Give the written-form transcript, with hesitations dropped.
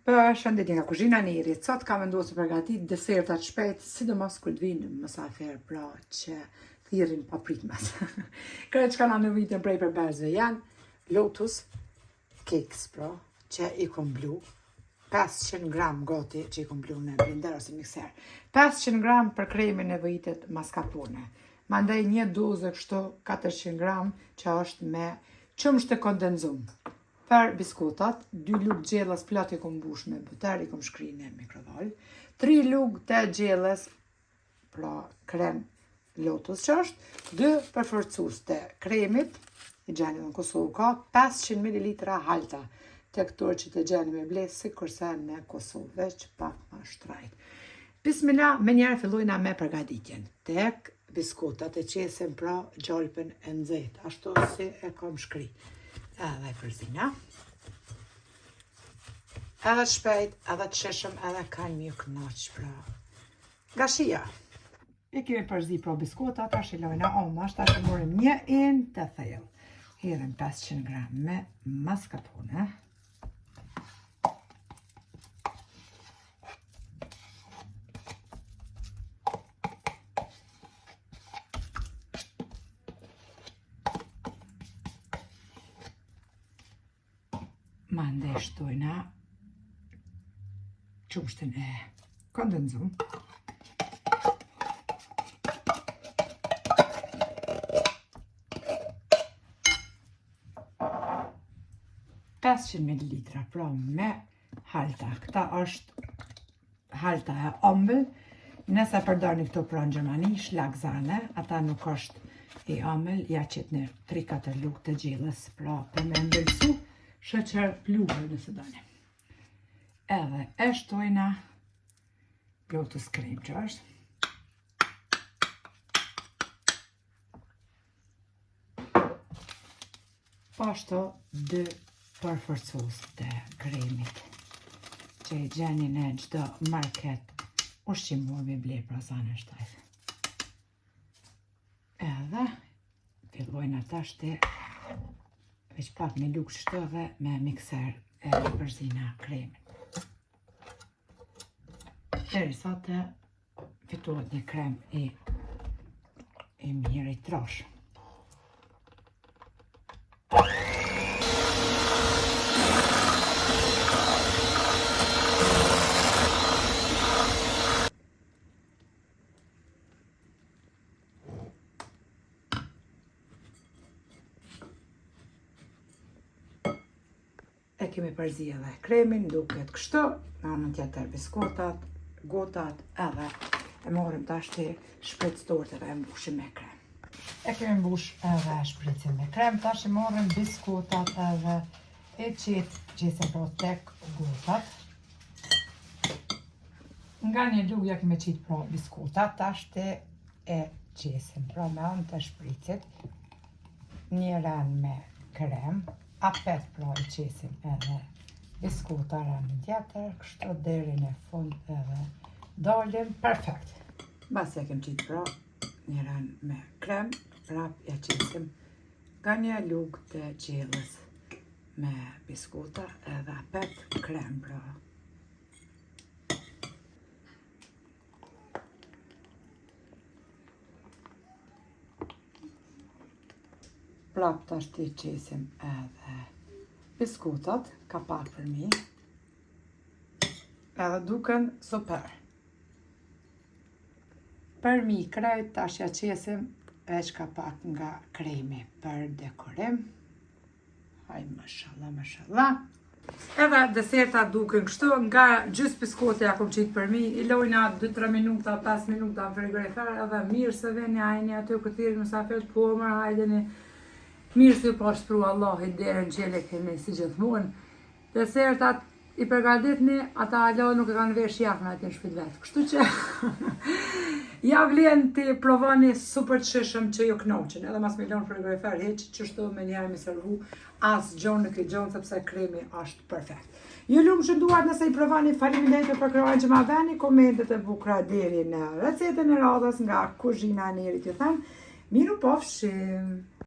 Përshëndetje nga kuzhina e Nerit. Sot kam vendosur të përgatit deserta të shpejt, sidomos kur të vinë mysafir, pra që thirrin pa pritmas. Këto që kanë nevojë prej përberzve janë Lotus Cakes, pra që i kom blu, 500 gram gati që i kom blu në blender ose mikser. 500 gram për kremin nevojitet mascarpone. Mandej një dozë kështu 400 gram që është me qumësht të kondenzum. Për biskutat, 2 lugë gjellës plot i kom mbush me buter, i kom shkri në mikroval, 3 lugë të gjellës, pra krem Lotus që është, 2 përforcus të kremit, i gjeni në Kosovë ka 500 ml halta, të këtor që të gjeni me ble, si kurse në Kosovë, veç pak ma shtrajt. Bismillah, me njerë fillojna me përgatitjen. Tek biskutat e qesim pra gjalpën e nxehtë, ashtu si e kom shkri. Edhe përzina, edhe shpejt, edhe të sheshëm, edhe kanë mjë knaq, pra nga shia. I kemi përzi pra biskota, ta shilojna omash, ta shimorim një in të thellë. Hedhem 500 gram me mascarpone. Mandej shtojna qumshtin e kondenzum. $500 ml pra me halta. Këta është halta e ëmbël. Nëse përdorni këto pra në Gjermani, shlagzane, ata nuk është i ëmbël, ja qitni 3-4 lugë të gjellës, pra për me mbëlsu sheqer pluhur nëse doni. Edhe e shtojna Lotus krem që është. Pashto 2 përforcus të kremit që i gjeni në çdo market ushqimor me ble pra sa në shtajt. Edhe fillojna tash të veç pak me lugë shtove me mikser e përzina kremin. Derisa të fitohet një krem i mirë i trosh. E kemi përzi edhe kremin, duket kështu, në anën tjetër biskutat, gotat, edhe e morim tash të shprecëtorët edhe e mbushim me krem. E kemi mbush edhe shprecin me krem, tash e morim biskutat edhe e qesim pro tek gotat. Nga një lugë ja kemi qitë pro biskutat, tash të e qesim pro me anë të shprecit, një ran me krem, apet pra i qesim edhe biskuta ramin tjetër, kështu deri në fund edhe dalim perfekt. Basi e kem qitë pra një ran me krem, prap ja qesim nga një lugë të gjellës me biskuta edhe apet krem pra. Prap tash t'i qesim edhe biskutat, ka pak për mi, edhe duken super. Për mi krejt tash ja qesim veç ka pak nga kremi për dekorim. Haj, mashallah, mashallah. Edhe deserta duken kështu, nga gjys biskote ja kom qitë për mi, i lojna 2-3 minuta, 5 minuta në frigorifer, edhe mirë se veni ajni aty këtiri mysafir po mërë hajdeni. Mirë se ju pa shpru Allah i derën qele keni si gjithmonë. Desertat i përgatitni, ata alo nuk e kanë vesh jakna aty në shpit vetë. Kështu që ja vlen të provani super të shishëm që ju knoqen. Edhe mas me lonë frigorifer heq që shtu me njerë mi servu as gjonë nuk i gjonë sepse kremi është perfekt. Ju lumë shënduar nëse i provani, faleminderit për kërojnë që ma veni, komentet e bukra deri në recetën e radhës nga kuzhina e Nerit ju them. Miru pofshim!